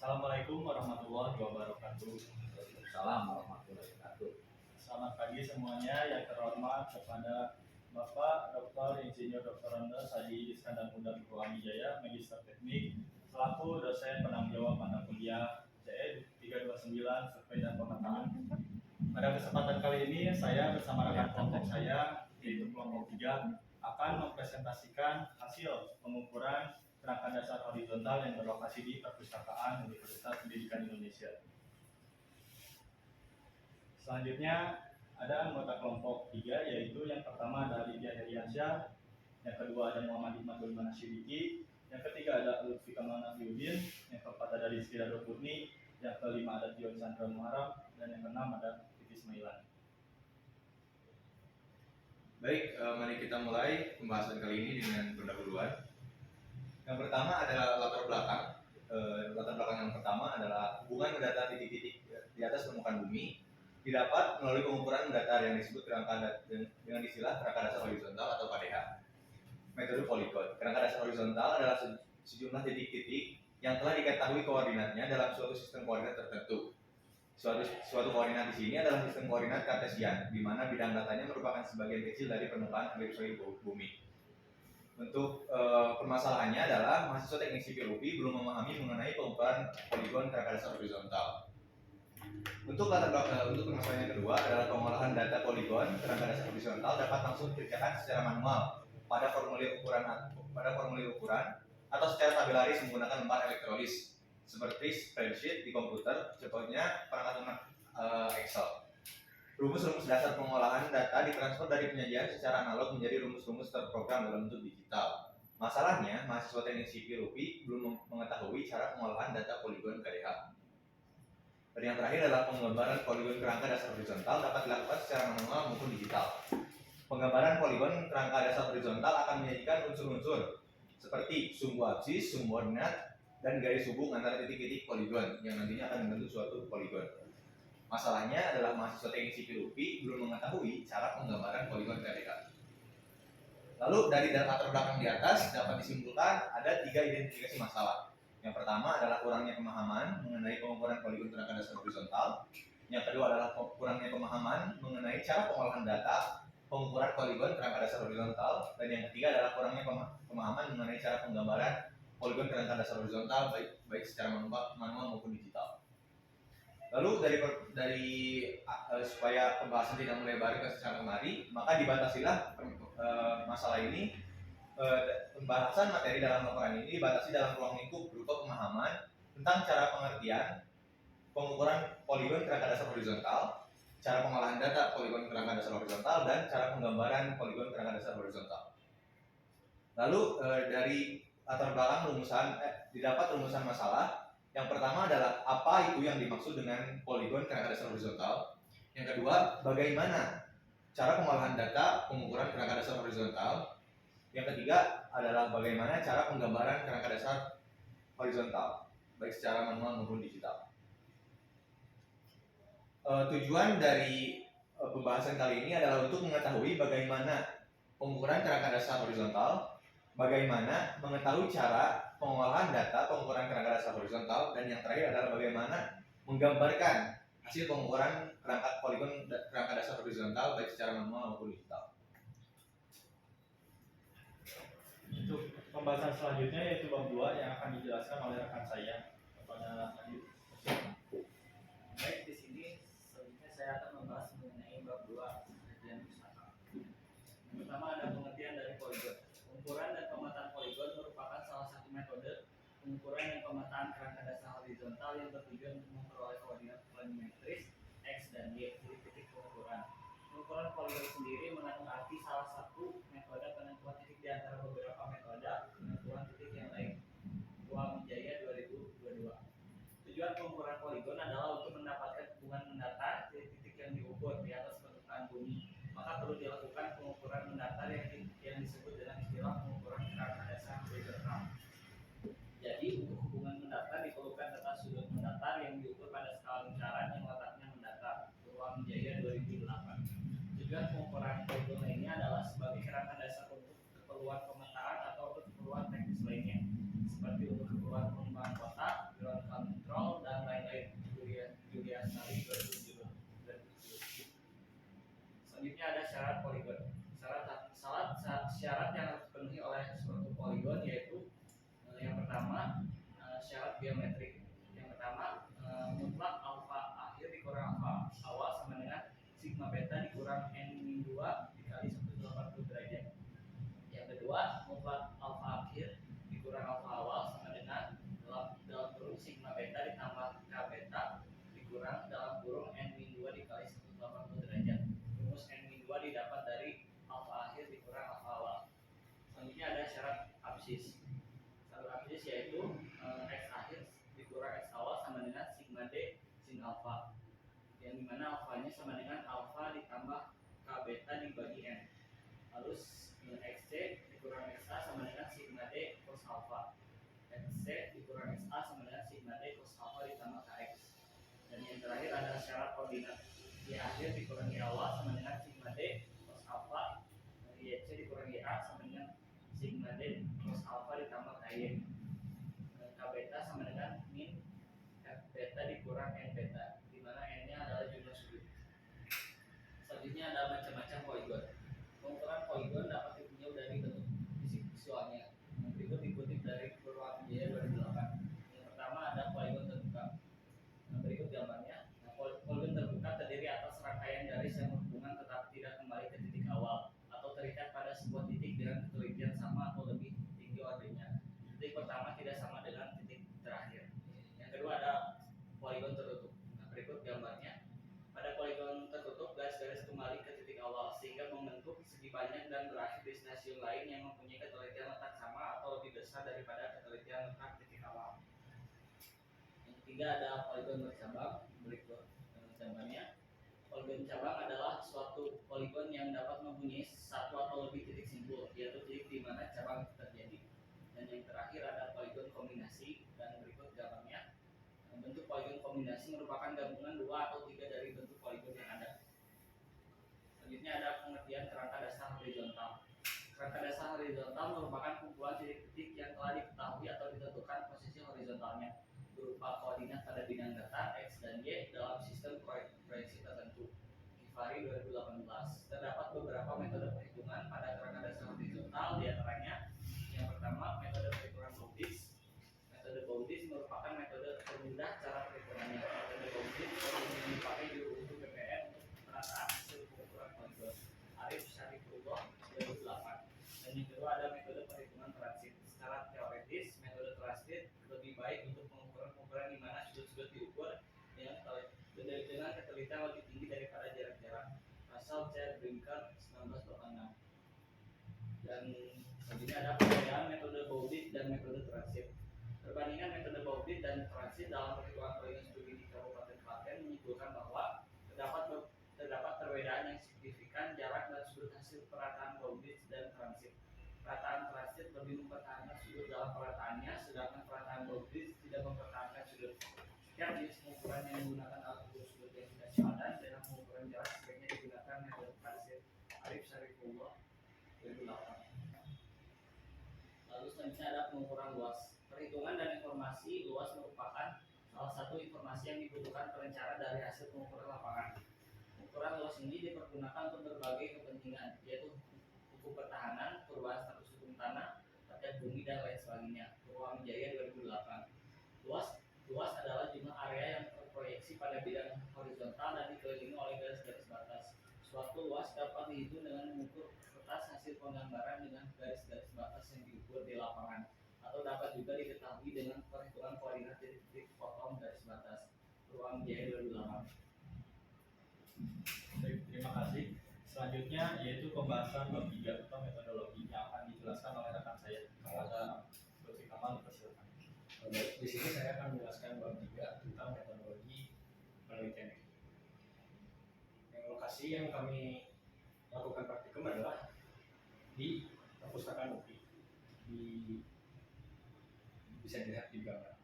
Assalamualaikum warahmatullahi wabarakatuh. Waalaikumsalam warahmatullahi wabarakatuh. Selamat pagi semuanya. Yang terhormat kepada Bapak Dr. Insinyur Dr. Andes Haji Iskandar Muda Wijaya, Magister Teknik, selaku dosen penanggung jawab mata kuliah CE 329 Survei dan Pemetaan. Pada kesempatan kali ini saya bersama rekan kelompok saya, yaitu kelompok 3, akan mempresentasikan hasil pengukuran kerangka dasar horizontal yang berlokasi di Perpustakaan Universitas Pendidikan Indonesia. Selanjutnya ada anggota kelompok 3, yaitu yang pertama ada Lydia Heriansyah, yang kedua ada Muhammad Hikmatul Manasyidiki, yang ketiga ada Lutfi Kamal Nafiuddin, yang keempat ada Rizky Dado Putni, yang kelima ada Tio Chandra Muharam, dan yang keenam ada Titi Ismailan. Baik, mari kita mulai pembahasan kali ini dengan pendahuluan. Yang pertama adalah latar belakang. Latar belakang yang pertama adalah hubungan mendata titik-titik di atas permukaan bumi didapat melalui pengukuran mendatar yang disebut kerangka dengan istilah kerangka dasar horizontal atau KDH. Metode poligon. Kerangka dasar horizontal adalah sejumlah titik-titik yang telah diketahui koordinatnya dalam suatu sistem koordinat tertentu. Suatu koordinat di sini adalah sistem koordinat kartesian, di mana bidang datanya merupakan sebagian kecil dari permukaan elipsoid bumi. Untuk permasalahannya adalah mahasiswa teknik sipil UPI belum memahami mengenai pengukuran poligon kerangka dasar horizontal. Untuk permasalahan yang kedua adalah pengolahan data poligon kerangka dasar horizontal dapat langsung dikerjakan secara manual pada formulir ukuran atau secara tabularis menggunakan lembar elektrolis seperti spreadsheet di komputer, contohnya perangkat lunak Excel. Rumus-rumus dasar pengolahan data ditransfer dari penyajian secara analog menjadi rumus-rumus terprogram dalam bentuk digital. Masalahnya, mahasiswa teknik sipil UPI belum mengetahui cara pengolahan data poligon KDH. Dan yang terakhir adalah penggambaran poligon kerangka dasar horizontal dapat dilakukan secara manual maupun digital. Penggambaran poligon kerangka dasar horizontal akan menyajikan unsur-unsur seperti sumbu absis, sumbu ordinat, dan garis hubung antara titik-titik poligon yang nantinya akan membentuk suatu poligon. Masalahnya adalah mahasiswa teknik sipil UPI belum mengetahui cara penggambaran poligon KDH. Lalu dari latar belakang di atas dapat disimpulkan ada 3 identifikasi masalah. Yang pertama adalah kurangnya pemahaman mengenai pengukuran poligon kerangka dasar horizontal. Yang kedua adalah kurangnya pemahaman mengenai cara pengolahan data pengukuran poligon kerangka dasar horizontal. Dan yang ketiga adalah kurangnya pemahaman mengenai cara penggambaran poligon kerangka dasar horizontal baik secara manual maupun digital. Lalu supaya pembahasan tidak melebar ke sana kemari, maka dibatasilah masalah ini. Pembahasan materi dalam laporan ini dibatasi dalam ruang lingkup berupa pemahaman tentang cara pengertian pengukuran poligon kerangka dasar horizontal, cara pengolahan data poligon kerangka dasar horizontal, dan cara penggambaran poligon kerangka dasar horizontal. Lalu dari latar belakang didapat rumusan masalah. Yang pertama adalah apa itu yang dimaksud dengan poligon kerangka dasar horizontal. Yang kedua, bagaimana cara pengolahan data pengukuran kerangka dasar horizontal. Yang ketiga adalah bagaimana cara penggambaran kerangka dasar horizontal, baik secara manual maupun digital. Tujuan dari pembahasan kali ini adalah untuk mengetahui bagaimana pengukuran kerangka dasar horizontal, bagaimana mengetahui cara pengolahan data pengukuran kerangka dasar horizontal, dan yang terakhir adalah bagaimana menggambarkan hasil pengukuran poligon kerangka dasar horizontal baik secara manual maupun digital. Untuk pembahasan selanjutnya yaitu bab 2 yang akan dijelaskan oleh rekan saya kepada Adit. Baik, di sini selanjutnya saya akan membahas mengenai bab 2 pengertian pustaka. Yang pertama ada pengertian dari poligon. Pengukuran dan pemetaan poligon merupakan salah satu metode pengukuran dan pemetaan kerangka dasar horizontal yang bertujuan untuk memperoleh koordinat planimetris X dan Y dari titik pengukuran. Pengukuran poligon sendiri mengandung arti salah satu metode penentuan titik di antara beberapa metode penentuan titik yang lain. Tua Wijaya 2022. Tujuan pengukuran poligon adalah untuk mendapatkan hubungan mendatar dari titik yang diukur di atas permukaan bumi. Maka perlu dilakukan pengukuran mendatar yang disebut dengan istilah pengukuran kerangka dasar horizontal. Jadi untuk hubungan mendatar diperlukan data sudut mendatar yang diukur pada skala lingkaran yang letaknya mendatar. Tua Wijaya 2008. Tujuan pengukuran poligon lainnya adalah sebagai kerangka geometrik. Yang pertama, mutlak alfa akhir dikurang alfa awal sama dengan sigma beta dikurang n-2 dikali 180 derajat. Yang kedua, mutlak alfa akhir dikurang alfa awal sama dengan dalam kurung sigma beta ditambah k beta dikurang dalam kurung n-2 dikali 180 derajat. Rumus n-2 didapat dari alfa akhir dikurang alfa awal. Selanjutnya ada syarat absis. Syarat absis yaitu x akhir dikurang x awal sama dengan sigma d sin alfa, yang dimana alfanya sama dengan alfa ditambah k beta dibagi n. Lalu xc dikurang xa sama dengan sigma d cos alfa. xc dikurang xa sama dengan sigma d cos alfa ditambah kx. Dan yang terakhir ada syarat koordinat. Y akhir dikurangi awal sama dengan sigma d cos alfa. Yc dikurangi a sama dengan sigma d cos alfa ditambah ky. K beta sama dengan min f beta dikurang n beta, di mana n-nya adalah jumlah sudut. Selanjutnya ada macam-macam poligon. Pengukuran poligon dapat ditinjau dari bentuk fisik visualnya. Berikut dikutip dari Purwamijaya 2008. Yang pertama ada poligon terbuka. Berikut gambarnya. Poligon terbuka terdiri atas rangkaian garis yang berhubungan tetapi tidak kembali ke titik awal atau terikat pada sebuah titik dengan ketelitian sama atau lebih tinggi ordenya. Titik pertama tidak sama dengan titik terakhir. Yang kedua ada poligon tertutup. Berikut gambarnya. Pada poligon tertutup, garis-garis kembali ke titik awal sehingga membentuk segi panjang dan berakhir di stasiun lain yang mempunyai ketelitian letak sama atau lebih besar daripada ketelitian letak titik awal. Yang ketiga ada poligon bercabang. Berikut gambarnya. Poligon cabang adalah suatu poligon yang dapat mempunyai satu atau lebih titik simpul, yaitu titik di mana cabang terjadi. Dan yang terakhir ada poligon kombinasi, dan berikut gambarnya. Bentuk poligon kombinasi merupakan gabungan dua atau tiga dari bentuk poligon yang ada. Selanjutnya ada pengertian kerangka dasar horizontal. Kerangka dasar horizontal merupakan kumpulan titik-titik yang telah diketahui atau ditentukan posisi horizontalnya berupa koordinat pada bidang data x dan y dalam sistem proyeksi tertentu. Givari 2018. Terdapat beberapa metode perhitungan pada kerangka dasar horizontal, diantaranya yang pertama metode perhitungan Boundis. Metode Boundis merupakan metode termudah cara perhitungannya. Metode Boundis umumnya dipakai di untuk PPN untuk perataan hasil pengukuran poligon. Arif Syarifullah 2008. Dan yang kedua ada metode perhitungan transit. Secara teoritis, metode transit lebih baik untuk pengukuran di mana sudut-sudut diukur dengan ketelitian lebih tinggi daripada jarak-jarak. Russell C. Brinker 1986. Dan selanjutnya ada perbedaan metode Boundis dan metode transit. Perbandingan metode Boundis dan transit dalam perhitungan poligon studi di Kabupaten Klaten menyimpulkan bahwa terdapat perbedaan yang signifikan jarak dan sudut hasil perataan Boundis dan transit. Perataan transit lebih mempertahankan sudut dalam perataannya, sedangkan perataan Boundis tidak mempertahankan sudut. Setiap jenis pengukuran yang menggunakan alat ukur sudut yang tidak sepadan dengan pengukuran jarak sebaiknya digunakan metode transit. Arif Syarifullah 2008. Lalu selanjutnya ada pengukuran luas. Perhitungan dan informasi luas merupakan salah satu informasi yang dibutuhkan perencanaan dari hasil pengukuran lapangan. Pengukuran luas ini dipergunakan untuk berbagai kepentingan, yaitu hukum pertahanan, perubahan status hukum tanah, terkait bumi dan lain sebagainya. Purwamijaya 2008. Luas adalah jumlah area yang terproyeksi pada bidang horizontal dan dikelilingi oleh garis-garis batas. Suatu luas dapat dihitung dengan mengukur kertas hasil penggambaran dengan garis-garis batas yang diukur di lapangan, atau dapat juga diketahui dengan perhitungan koordinat titik-titik potong garis batas. Purwamijaya 2008. Baik, terima kasih. Selanjutnya yaitu pembahasan bab 3 atau metodologi yang akan dijelaskan oleh rekan saya. Ada Lutfi Kamal, persilakan. Baik, di sini saya akan menjelaskan bab 3 tentang metodologi penelitian. Yang lokasi yang kami lakukan praktikum adalah di perpustakaan UPI. Bisa dilihat di gambar.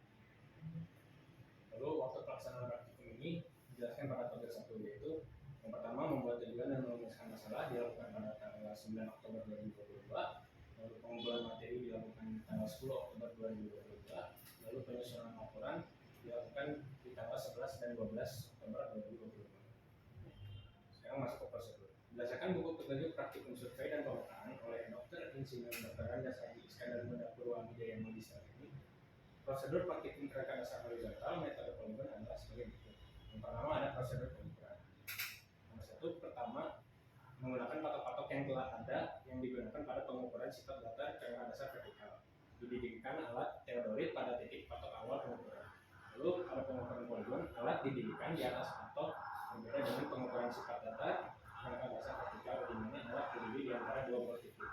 Lalu waktu pelaksanaan praktikum ini dijelaskan pada tabel 1, yaitu yang pertama membuat tujuan dan merumuskan masalah dilakukan pada tanggal 9 Oktober 2022. Lalu pengumpulan materi dilakukan tanggal 10 Oktober 2022. Lalu penyusunan laporan dilakukan di tanggal 11 dan 12 Oktober 2022. Sekarang masuk ke prosedur. Berdasarkan buku petunjuk praktikum survei dan pemetaan oleh Dr. Insinyur Dr. Andes Haji Iskandar Muda Purwamijaya Magister Teknik, prosedur penghitungan gerakan dasar horizontal metode pengukuran adalah sebagai berikut. Yang pertama ada prosedur pengukuran. Nomor satu, pertama menggunakan patok-patok yang telah ada yang digunakan pada pengukuran sifat datar gerakan dasar vertikal. Didirikan alat teodolit pada titik patok awal pengukuran. Lalu pada pengukuran poligon, alat didirikan di atas patok berbeda dengan pengukuran sifat datar gerakan dasar vertikal di mana alat berdiri di antara dua buah titik.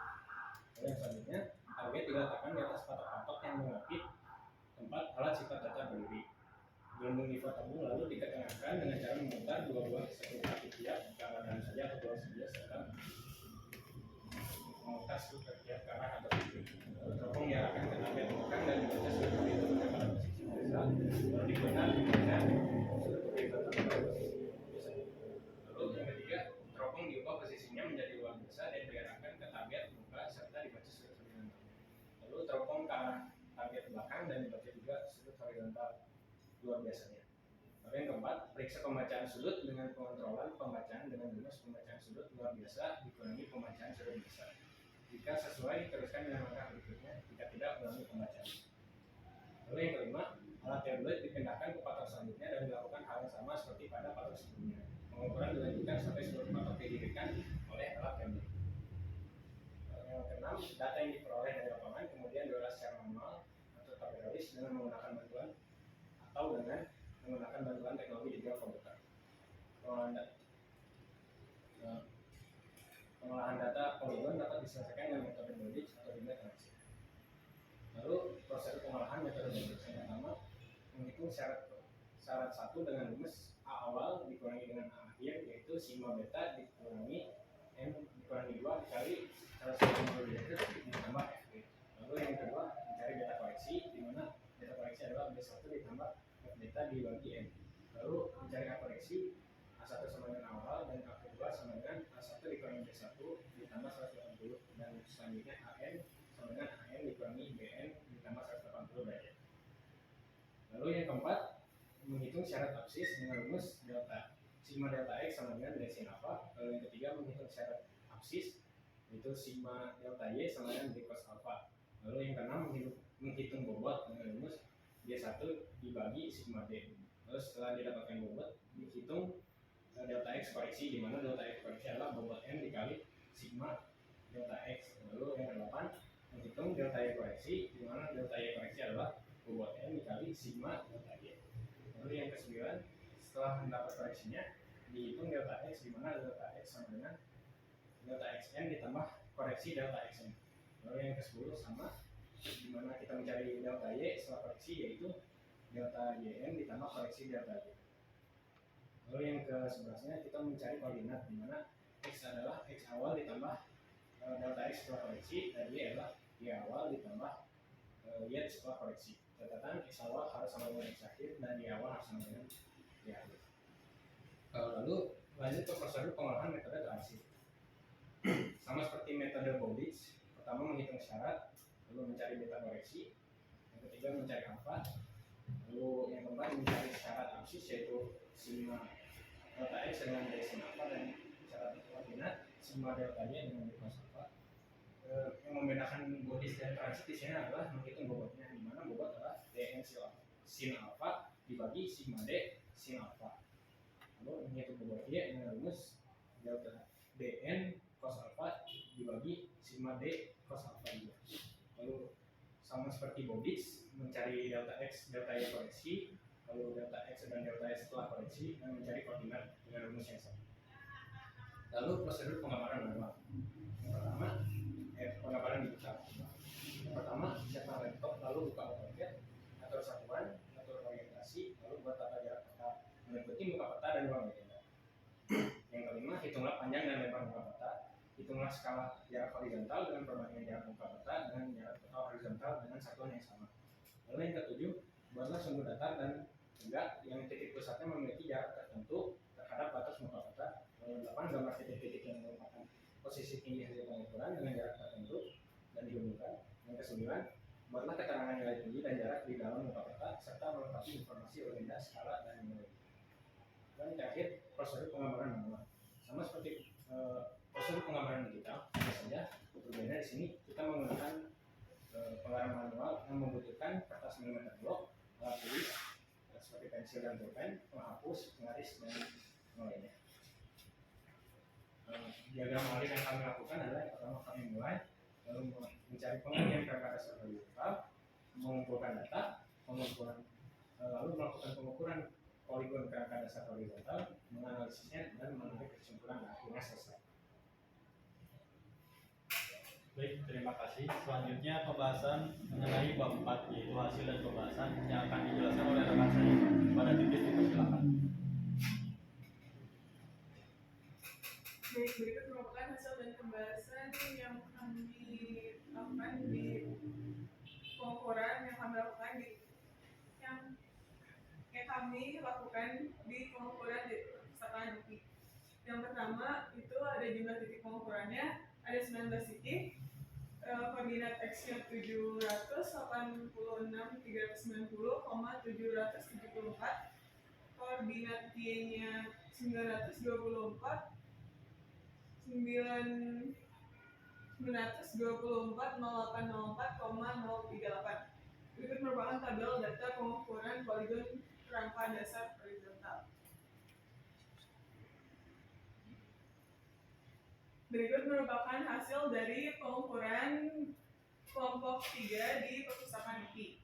Lalu yang selanjutnya, target diletakkan di atas patok-patok yang mengapit tempat alat sifat datar berdiri. Gelembung pivot tabung lalu diketengakan dengan cara memutar dua buah satu kaki tiap ke arah kanan saja atau bawah saja serta memutar satu kaki tiap ke arah atas kiri. Teropong diarahkan ke target belakang dan dibaca sebagai itu pada posisi biasa. Lalu diputar dibaca sebagai itu pada posisi biasa. Lalu yang ketiga, teropong diubah posisinya menjadi luar biasa dan diarahkan ke target muka serta dibaca sudut horizontal. Lalu teropong ke arah target belakang dan dibaca juga sudut horizontal luar biasanya. Lalu yang keempat, periksa pembacaan sudut dengan pengontrolan pembacaan dengan rumus pembacaan sudut luar biasa dikurangi pembacaan sudut biasa. Jika sesuai, teruskan dengan langkah berikutnya. Jika tidak, ulangi pembacaan. Lalu yang kelima, alat teodolit dipindahkan ke patok selanjutnya dan dilakukan hal yang sama seperti pada patok sebelumnya. Pengukuran dilanjutkan sampai seluruh patok didirikan oleh alat teodolit. Yang keenam, data yang diperoleh dari lapangan kemudian diolah secara manual atau tabularis dengan menggunakan bantuan atau dengan menggunakan bantuan teknologi digital komputer. Pengolahan data poligon dapat diselesaikan dengan metode Bowditch atau linear regression. Lalu prosedur pengolahan metode Bowditch yang pertama menghitung syarat satu dengan rumus A awal dikurangi dengan A akhir, yaitu sigma beta dikurangi M dikurangi 2 dikali 180 derajat ditambah F. Lalu yang kedua mencari beta koreksi, di mana beta koreksi adalah B1 ditambah F beta dibagi N. Lalu mencari A koreksi, A1 sama dengan A awal dan A2 sama dengan A1 dikurangi B1 ditambah 180 dan selanjutnya AN sama dengan AN dikurangi BN ditambah 180 derajat. Lalu yang keempat menghitung syarat absis dengan rumus delta sigma delta X sama dengan D sin alpha. Lalu yang ketiga menghitung syarat absis yaitu sigma delta Y sama dengan D cos alpha. Lalu yang keenam menghitung bobot dengan rumus D1 dibagi sigma D. Lalu setelah didapatkan bobot dihitung delta X koreksi, di mana delta X koreksi adalah bobot M dikali sigma delta X. Lalu yang ke-8 menghitung delta Y koreksi, di mana delta Y koreksi adalah bobot M dikali sigma delta Y. Lalu yang ke-9 setelah mendapat koreksinya dihitung delta X, di mana delta X sama dengan delta XN ditambah koreksi delta XN. Lalu yang ke-10 sama, di mana kita mencari delta Y setelah koreksi, yaitu delta YN ditambah koreksi delta Y. Lalu yang ke-11-nya kita mencari koordinat, di mana X adalah X awal ditambah delta X setelah koreksi dan Y adalah Y awal ditambah Y setelah koreksi. Catatan X awal harus sama dengan X akhir dan Y awal harus sama dengan Y akhir. Lalu lanjut ke prosedur pengolahan metode terakhir. Sama seperti metode Bowditch, pertama menghitung syarat, lalu mencari beta koreksi, yang ketiga mencari alpha, lalu yang keempat mencari syarat absis yaitu sigma delta X dengan D sin alpha dan syarat koordinat sigma delta Y dengan D cos alpha. Yang membedakan Bowditch dan transit di sini adalah menghitung bobotnya, di mana bobot adalah Dn sin alpha dibagi sigma D sin alpha. Lalu menghitung bobot Y dengan rumus delta Dn cos alpha dibagi sigma D cos alpha juga. Lalu sama seperti Bowditch mencari delta X, delta Y koreksi, lalu delta X dan delta Y setelah koreksi dan mencari koordinat dengan rumus yang sama. Lalu prosedur penggambaran manual. Yang pertama penggambaran digital. Yang pertama cetak laptop lalu buka AutoCAD, atur satuan, atur orientasi, lalu buat tata jarak peta mengikuti muka peta dan ruang agenda. Yang kelima hitunglah panjang dan lebar muka peta. Hitunglah skala jarak horizontal dengan perbandingan jarak muka peta dengan jarak total horizontal dengan satuan yang sama. Lalu yang ketujuh, buatlah sumbu datar dan tegak yang titik pusatnya memiliki jarak tertentu terhadap batas muka peta. Lalu 8, gambar titik-titik yang merupakan posisi tinggi hasil pengukuran dengan jarak tertentu dan dihubungkan. Yang ke-9, buatlah keterangan nilai tinggi dan jarak di dalam muka peta serta melengkapi informasi agenda, skala, dan nilai. Dan terakhir, prosedur penggambaran manual. Sama seperti prosedur penggambaran digital, hanya saja berbeda di sini kita menggunakan pengarang manual yang membutuhkan kertas milimeter blok, alat tulis seperti pensil dan pulpen, penghapus, pengaris, dan yang lainnya. Diagram alir yang kami lakukan adalah yang pertama kami mulai lalu mencari pengertian perangkat dasar horizontal, mengumpulkan data, lalu melakukan pengukuran poligon perangkat dasar horizontal, menganalisisnya dan mengambil kesimpulan dan akhirnya selesai. Baik, terima kasih. Selanjutnya pembahasan mengenai bab 4 yaitu hasil dan pembahasan yang akan dijelaskan oleh rekan saya. Pada titik dipersilakan. Baik, berikut merupakan hasil dan pembahasan yang kami lakukan di pengukuran yang kami lakukan di pengukuran di perpustakaan UPI. Yang pertama itu ada jumlah titik pengukurannya, ada 19 titik. Koordinat X-nya 786.390,774, koordinat Y-nya 924.084,038. Berikut merupakan tabel data pengukuran poligon kerangka dasar horizontal. Berikut merupakan hasil dari pengukuran kelompok 3 di perpustakaan UPI.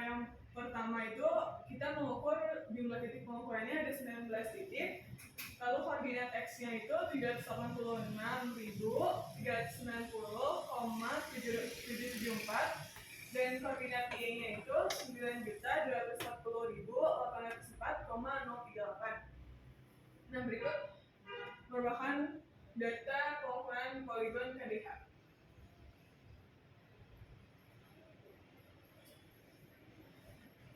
Yang pertama itu kita mengukur jumlah titik pengukurannya ada 19 titik. Lalu koordinat X-nya itu 386.390,774 dan koordinat Y-nya itu 9.240.804,038. Nah, berikut merupakan data pengukuran poligon KDH.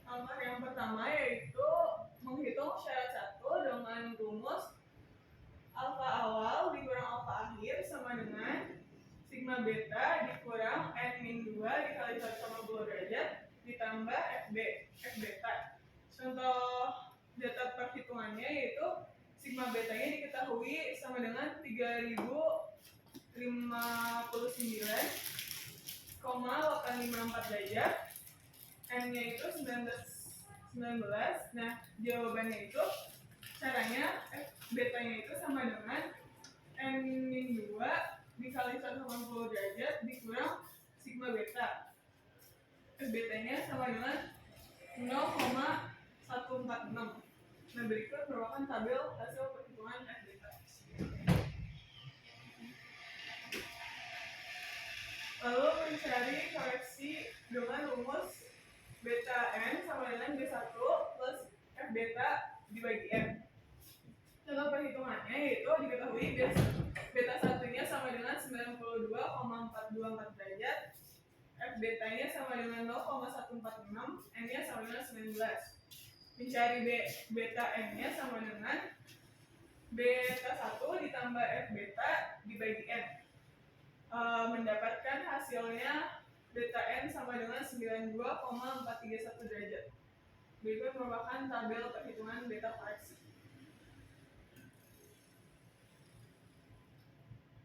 Nomor yang pertama yaitu menghitung syarat 1 dengan rumus alfa awal dikurang alfa akhir sama dengan sigma beta dikurang n-2 dikali 180 derajat ditambah f beta. Contoh data perhitungannya yaitu sigma betanya diketahui sama dengan 3059,854 derajat, n-nya itu 19. Nah, jawabannya itu caranya f betanya itu sama dengan n-2 dikali 180 derajat dikurang sigma beta. F betanya sama dengan 0,146. Nah, berikut merupakan tabel hasil perhitungan F beta. Lalu mencari koreksi dengan rumus beta n sama dengan B1 plus F beta dibagi n. Contoh perhitungannya yaitu diketahui beta satunya sama dengan 92,424 derajat, F betanya sama dengan 0,146, n-nya sama dengan 19. Mencari beta n-nya sama dengan beta 1 ditambah F beta dibagi n. Mendapatkan hasilnya beta n sama dengan 92,431 derajat. Berikut merupakan tabel perhitungan beta koreksi.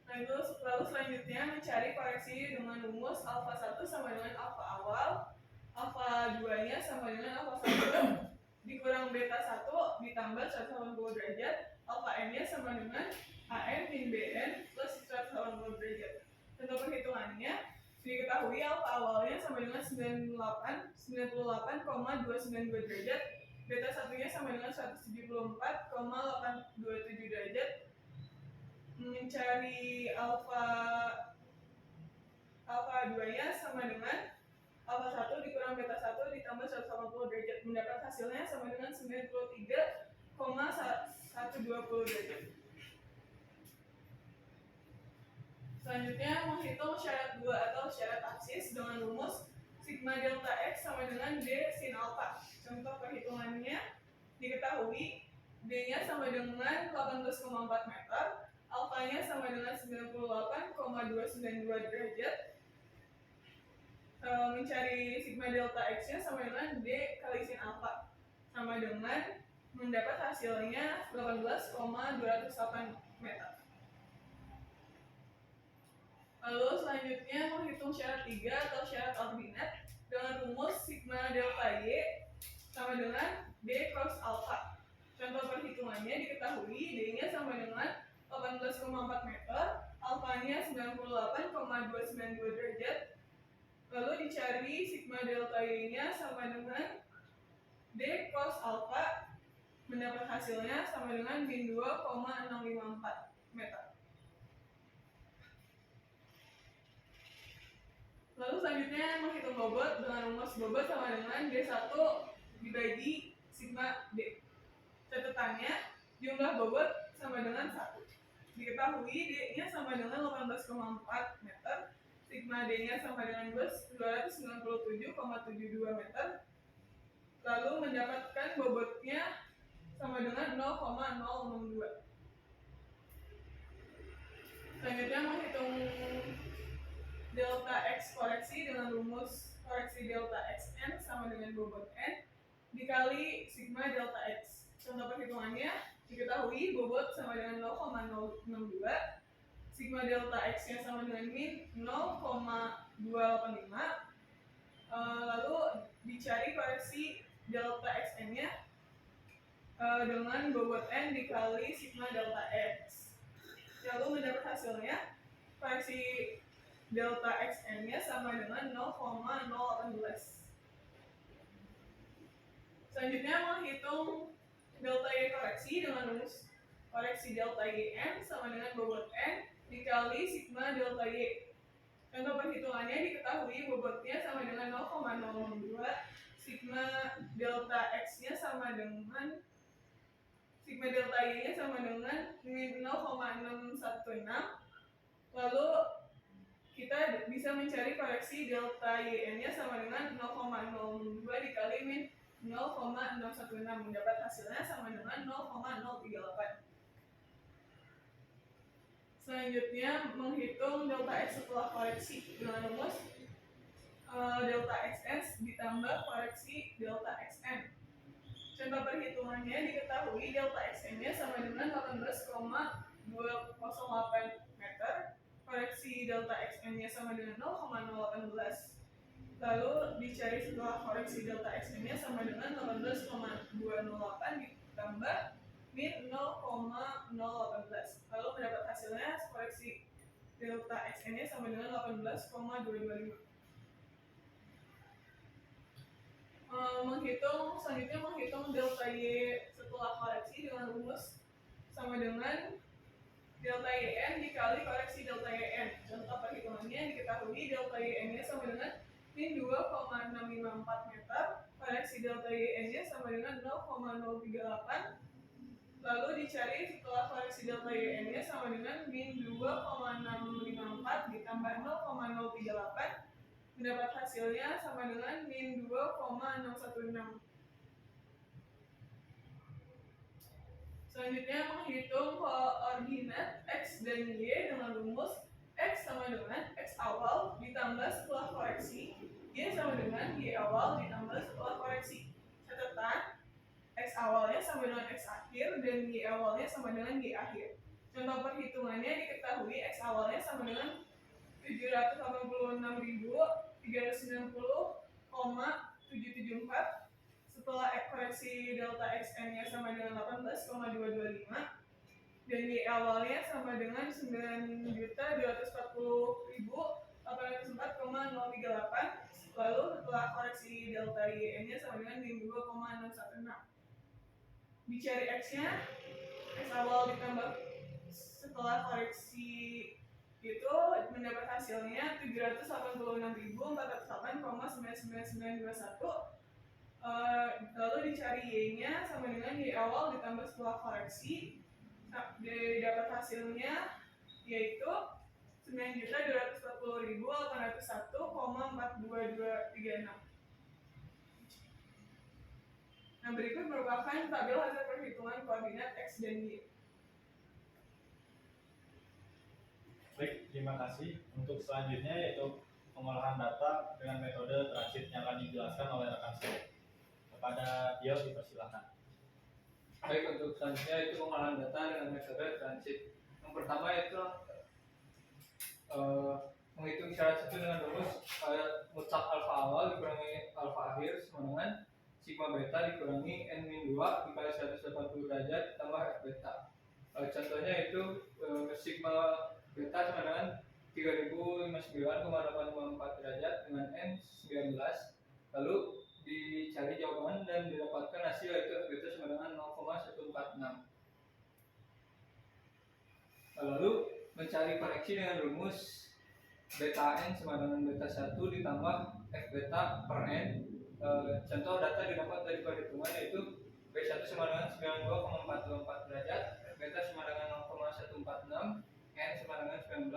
Lalu selanjutnya mencari koreksi dengan rumus alfa 1 sama dengan alfa awal, alfa 2-nya sama dengan alfa 1 dikurang beta 1 ditambah 180 derajat, alfa n-nya sama dengan an min bn plus 180 derajat. Contoh perhitungannya diketahui alfa awalnya sama dengan 98,292 derajat, beta 1-nya sama dengan 174,827 derajat. Mencari alfa 2-nya sama dengan alfa 1 dikurang beta 1 ditambah 180 derajat, mendapat hasilnya sama dengan 93,120 derajat. Selanjutnya menghitung syarat 2 atau syarat aksis dengan rumus sigma delta x sama dengan d sin alpha. Contoh perhitungannya diketahui d-nya sama dengan 18,4 meter, alfanya sama dengan 98,292 derajat. Mencari sigma delta x-nya sama dengan d kali sin alpha, sama dengan mendapat hasilnya 18,208 meter. Lalu selanjutnya menghitung syarat 3 atau syarat ordinat dengan rumus sigma delta Y sama dengan D cross alpha. Contoh perhitungannya diketahui D-nya sama dengan 18,4 meter, alfanya 98,292 derajat. Lalu dicari sigma delta Y-nya sama dengan D cos alpha, mendapat hasilnya sama dengan min 2,654 meter. Lalu selanjutnya menghitung bobot dengan rumus bobot sama dengan D1 dibagi sigma D. Catatannya jumlah bobot sama dengan 1. Diketahui D-nya sama dengan 18,4 meter, sigma D-nya sama dengan 297,72 meter. Lalu mendapatkan bobotnya sama dengan 0,062. Selanjutnya menghitung delta X koreksi dengan rumus koreksi delta Xn sama dengan bobot N dikali sigma delta X. Contoh perhitungannya diketahui bobot sama dengan 0,062, sigma delta X-nya sama dengan min 0,285. Lalu dicari koreksi delta Xn-nya dengan bobot N dikali sigma delta X. Lalu mendapat hasilnya koreksi delta Xn-nya sama dengan 0,018. Selanjutnya menghitung delta Y koreksi dengan rumus koreksi delta YN sama dengan bobot N dikali sigma delta Y. Contoh perhitungannya diketahui bobotnya sama dengan 0,062, sigma delta X-nya sama dengan sigma delta Y-nya sama dengan min 0,616. Lalu kita bisa mencari koreksi delta YN-nya sama dengan 0,02 dikali min 0,616, mendapat hasilnya sama dengan 0,038. Selanjutnya menghitung delta X setelah koreksi dengan rumus delta XS ditambah koreksi delta XN. Contoh perhitungannya diketahui delta XN-nya sama dengan 18,208 meter, koreksi delta XN-nya sama dengan 0,018. Lalu dicari setelah koreksi delta Xn-nya sama dengan 18,208 ditambah min 0,018. Lalu mendapat hasilnya koreksi delta Xn-nya sama dengan 18,225. Selanjutnya menghitung delta Y setelah koreksi dengan rumus sama dengan delta YN dikali koreksi delta YN. Contoh perhitungannya diketahui delta YN-nya sama dengan min 2,654 meter, koreksi delta YN-nya sama dengan 0,038. Lalu dicari setelah koreksi delta YN-nya sama dengan min 2,654 ditambah 0,038, mendapat hasilnya sama dengan min 2,616. Selanjutnya menghitung koordinat X dan Y dengan rumus X sama dengan X awal ditambah setelah koreksi, Y sama dengan Y awal ditambah setelah koreksi. Catatan, X awalnya sama dengan X akhir dan Y awalnya sama dengan Y akhir. Contoh perhitungannya diketahui X awalnya sama dengan 786.390,774. Setelah koreksi delta Xn-nya sama dengan 18,225 dan Y awalnya sama dengan 9.240.804,038. Lalu setelah koreksi delta YN-nya sama dengan min 2,616. Dicari X-nya, X awal ditambah setelah koreksi itu mendapat hasilnya 786.408,99921. Lalu dicari Y-nya sama dengan Y awal ditambah setelah koreksi, dapat hasilnya yaitu 9.240.801,42236. Nah, berikut merupakan tabel hasil perhitungan koordinat X dan Y. Baik, terima kasih. Untuk selanjutnya yaitu pengolahan data dengan metode transit yang akan dijelaskan oleh rekan saya. Kepada Tio dipersilakan. Baik, untuk selanjutnya itu pengolahan data dengan metode transit. Yang pertama itu menghitung syarat satu dengan rumus mutlak alfa awal dikurangi alfa akhir sama dengan sigma beta dikurangi n-2 dikali 180 derajat tambah f beta. Contohnya itu sigma beta sama dengan 3059,854 derajat dengan n 19. Lalu dicari jawaban dan didapatkan hasil yaitu f beta sama dengan 0,146. Lalu mencari koreksi dengan rumus beta n sama dengan beta 1 ditambah f beta per n. Contoh data didapat dari perhitungan yaitu B1 sama dengan 92,424 derajat, f beta sama dengan 0,146, n sama dengan 19.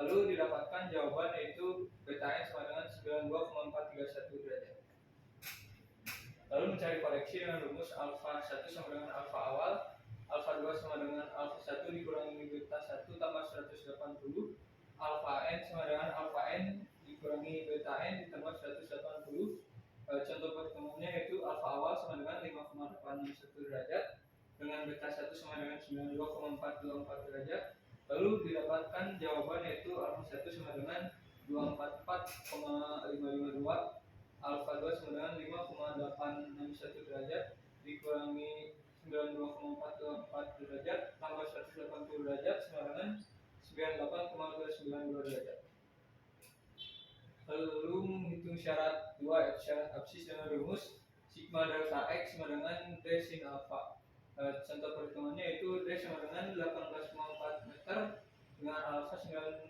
Lalu didapatkan jawaban yaitu beta n sama dengan 92,431 derajat. Lalu mencari koreksi dengan rumus alfa 1 sama dengan alfa awal, alfa 2 sama dengan alfa 1 dikurangi beta 1 tambah 180, alfa n sama dengan alfa n dikurangi beta n ditambah 180. Contoh pertemuannya yaitu alfa awal sama dengan 5,861 derajat dengan beta 1 sama dengan 92,424 derajat. Lalu didapatkan jawaban yaitu alfa 1 sama dengan 244,552, alfa 2 sama dengan 5,861 derajat dikurangi 92,424 derajat tambah 180 derajat sama dengan 98,292 derajat. Lalu menghitung syarat 2 yaitu syarat absis dengan rumus sigma delta x sama dengan d sin alfa. Contoh perhitungannya itu d sama dengan 18,4 meter dengan alfa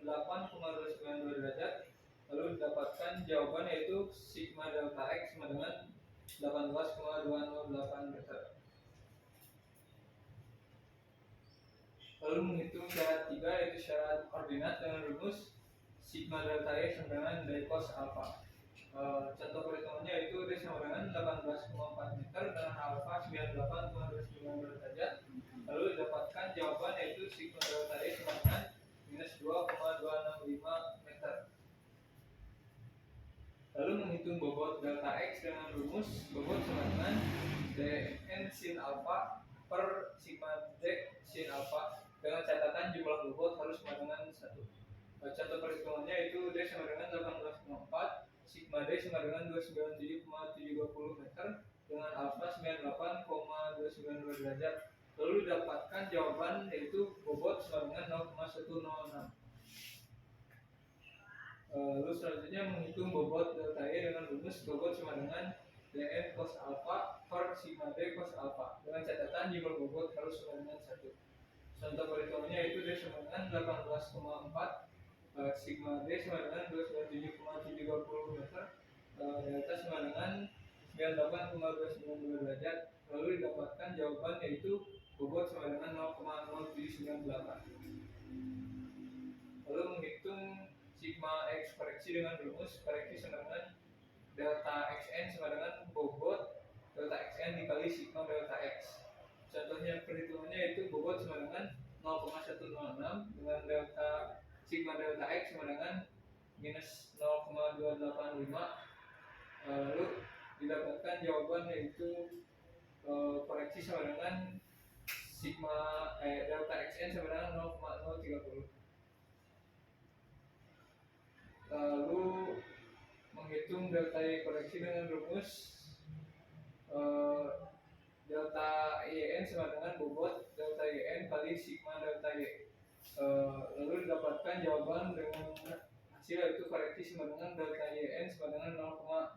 98,292 derajat. Lalu didapatkan jawaban yaitu sigma delta x sama dengan 18,208 meter. Lalu menghitung syarat 3 yaitu syarat koordinat dengan rumus sigma delta y sama dengan d cos alfa. Contoh perhitungannya itu d sama dengan 18,4 meter dengan alfa 98,292 derajat. Lalu didapatkan jawaban yaitu sigma delta y sama dengan minus 2,265 meter. Lalu menghitung bobot delta x dengan rumus bobot sama dengan dn sin alfa per sigma d sin alfa dengan catatan jumlah bobot harus sama dengan 1. Contoh perhitungannya itu d sama dengan 18,4, sigma d sama dengan 297,720 meter dengan alfa 98,292 derajat. Lalu didapatkan jawaban yaitu bobot sama dengan 0,106. Lalu selanjutnya menghitung bobot delta y dengan rumus bobot sama dengan dn cos alfa per sigma d cos alfa dengan catatan jumlah bobot harus sama dengan 1. Contoh perhitungannya itu d sama dengan 18,4, sigma d sama dengan 297,720 meter, delta sama dengan 98,292 derajat. Lalu didapatkan jawaban yaitu bobot sama dengan 0,0798. Lalu menghitung sigma x koreksi dengan rumus koreksi sama dengan delta xn sama dengan bobot delta xn dikali sigma delta x. Contohnya perhitungannya itu bobot sama dengan 0,106 dengan delta sigma delta x sama dengan minus 0,285. Lalu didapatkan jawaban yaitu koreksi sama dengan sigma delta xn sama dengan 0,030. Lalu menghitung delta y koreksi dengan rumus delta yn sama dengan bobot delta yn kali sigma delta y. Lalu didapatkan jawaban dengan hasil yaitu koreksi sama dengan delta yn sama dengan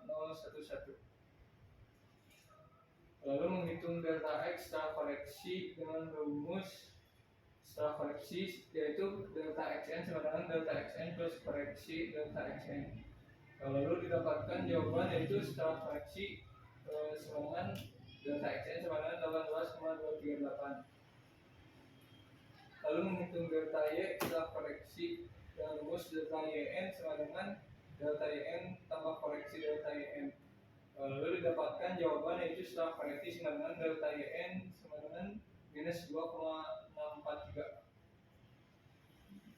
0,011. Lalu menghitung delta x setelah koreksi dengan rumus setelah koreksi yaitu delta xn sama dengan delta xn plus koreksi delta xn. Lalu didapatkan jawaban yaitu setelah koreksi sama dengan delta xn sama dengan 18,238. Lalu menghitung delta y setelah koreksi dengan rumus delta yn sama dengan delta yn tambah koreksi delta yn. Lalu didapatkan jawaban yaitu setelah koreksi sama dengan delta yn sama dengan minus 2,643.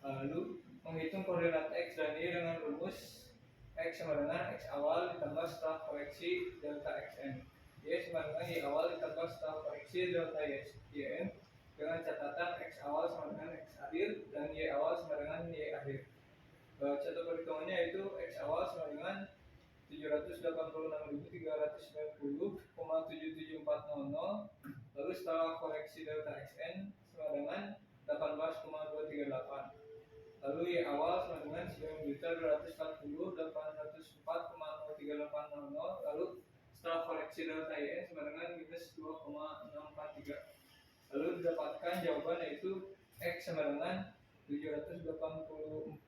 Lalu menghitung koordinat x dan y dengan rumus x sama dengan x awal ditambah setelah koreksi delta xn, y sama dengan y awal ditambah setelah koreksi delta yn dengan catatan x awal sama dengan x akhir dan y awal sama dengan y akhir. Contoh perhitungannya yaitu X awal sama dengan 786.690,77400, lalu setelah koreksi delta Xn sama dengan 18,238, lalu Y awal sama dengan 9.240.804,03800, lalu setelah koreksi delta Yn sama dengan minus 2,643, lalu didapatkan jawaban yaitu X sama dengan 786.4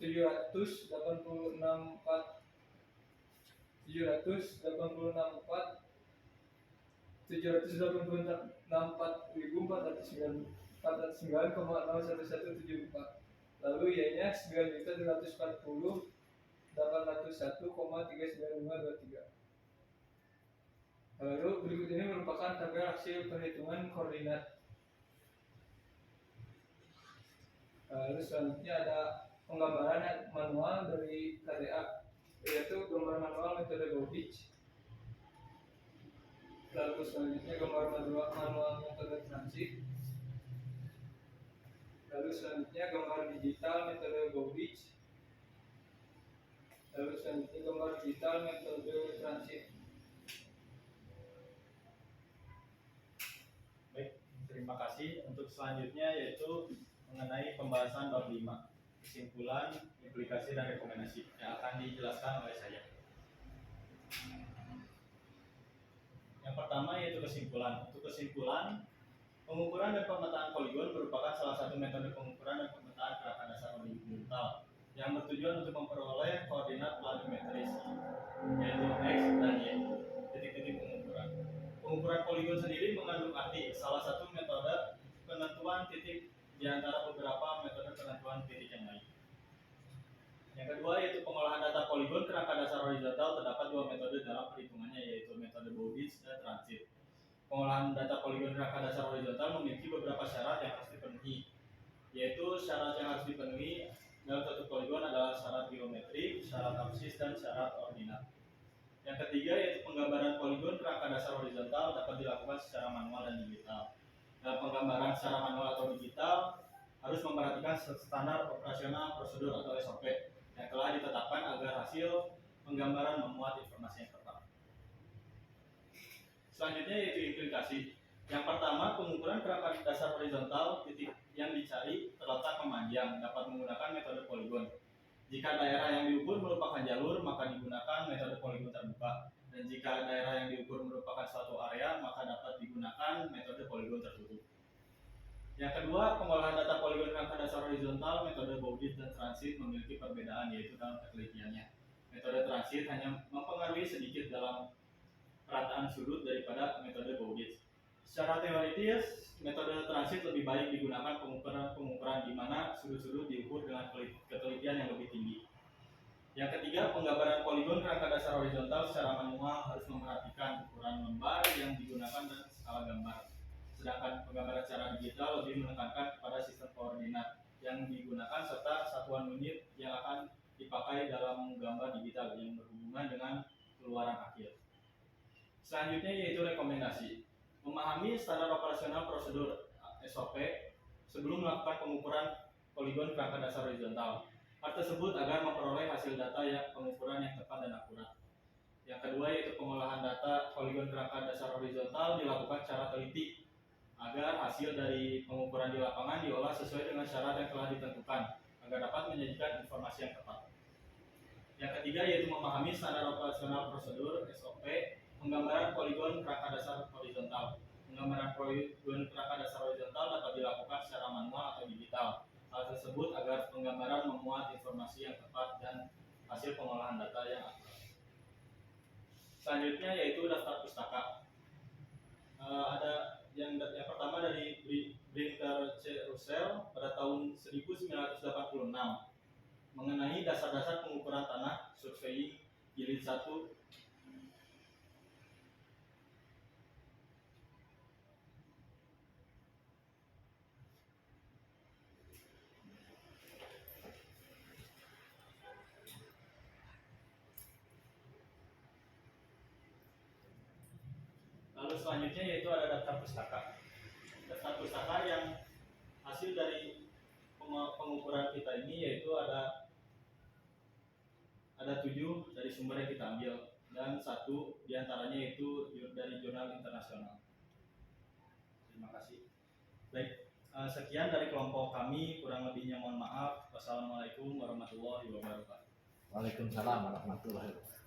789,01174, lalu Y-nya 9.240.801,39523. Lalu berikut ini merupakan tabel hasil perhitungan koordinat. Lalu selanjutnya ada penggambaran manual dari KDA, yaitu gambar manual metode Bowditch. Lalu selanjutnya gambar manual metode transit. Lalu selanjutnya gambar digital metode Bowditch. Lalu selanjutnya gambar digital metode transit. Baik, terima kasih. Untuk selanjutnya yaitu mengenai pembahasan bab 5, kesimpulan, implikasi dan rekomendasi yang akan dijelaskan oleh saya. Yang pertama yaitu kesimpulan. Untuk kesimpulan, pengukuran dan pemetaan poligon merupakan salah satu metode pengukuran dan pemetaan gerakan dasar horizontal yang bertujuan untuk memperoleh koordinat planimetris, yaitu X dan Y, titik-titik pengukuran. Pengukuran poligon sendiri mengandung arti salah satu metode penentuan titik di antara beberapa metode penentuan titik yang lain. Yang kedua yaitu pengolahan data poligon kerangka dasar horizontal. Terdapat dua metode dalam perhitungannya, yaitu metode Bowditch dan transit. Pengolahan data poligon kerangka dasar horizontal memiliki beberapa syarat yang harus dipenuhi, yaitu syarat yang harus dipenuhi dalam satu poligon adalah syarat geometrik, syarat absis, dan syarat ordinat. Yang ketiga yaitu penggambaran poligon kerangka dasar horizontal dapat dilakukan secara manual dan digital. Dalam penggambaran secara manual atau digital harus memperhatikan standar operasional prosedur atau SOP yang telah ditetapkan agar hasil penggambaran memuat informasi yang tepat. Selanjutnya yaitu implikasi. Yang pertama, pengukuran kerangka dasar horizontal titik yang dicari terletak memanjang dapat menggunakan metode poligon. Jika daerah yang diukur merupakan jalur, maka digunakan metode poligon terbuka. Dan jika daerah yang diukur merupakan suatu area, maka dapat digunakan metode poligon tertutup. Yang kedua, pengolahan data poligon kerangka dasar horizontal metode Bowditch dan transit memiliki perbedaan, yaitu dalam penelitiannya. Metode transit hanya mempengaruhi sedikit dalam perataan sudut daripada metode Bowditch. Secara teoritis, metode transit lebih baik digunakan pengukuran di mana sudut-sudut diukur dengan ketelitian yang lebih tinggi. Yang ketiga, penggambaran poligon kerangka dasar horizontal secara manual harus memperhatikan ukuran lembar yang digunakan dan skala gambar. Sedangkan penggambaran secara digital lebih menekankan kepada sistem koordinat yang digunakan serta satuan unit yang akan dipakai dalam gambar digital yang berhubungan dengan keluaran akhir. Selanjutnya yaitu rekomendasi. Memahami standar operasional prosedur SOP sebelum melakukan pengukuran poligon kerangka dasar horizontal. Hal tersebut agar memperoleh hasil data yang pengukuran yang tepat dan akurat. Yang kedua yaitu pengolahan data poligon kerangka dasar horizontal dilakukan secara teliti agar hasil dari pengukuran di lapangan diolah sesuai dengan syarat yang telah ditentukan agar dapat menyajikan informasi yang tepat. Yang ketiga yaitu memahami standar operasional prosedur SOP penggambaran poligon kerangka dasar horizontal. Penggambaran poligon kerangka dasar horizontal dapat dilakukan secara manual atau digital. Hal tersebut agar penggambaran memuat informasi yang tepat dan hasil pengolahan data yang akurat. Selanjutnya yaitu daftar pustaka. Ada yang pertama dari Brinker C. Russell pada tahun 1986 mengenai dasar-dasar pengukuran tanah survei jilid 1. Lalu selanjutnya yaitu ada daftar pustaka. Daftar pustaka yang hasil dari pengukuran kita ini yaitu ada ada 7 dari sumber yang kita ambil dan 1 diantaranya itu dari jurnal internasional. Terima kasih. Baik, sekian dari kelompok kami, kurang lebihnya mohon maaf. Wassalamualaikum warahmatullahi wabarakatuh. Waalaikumsalam warahmatullahi wabarakatuh.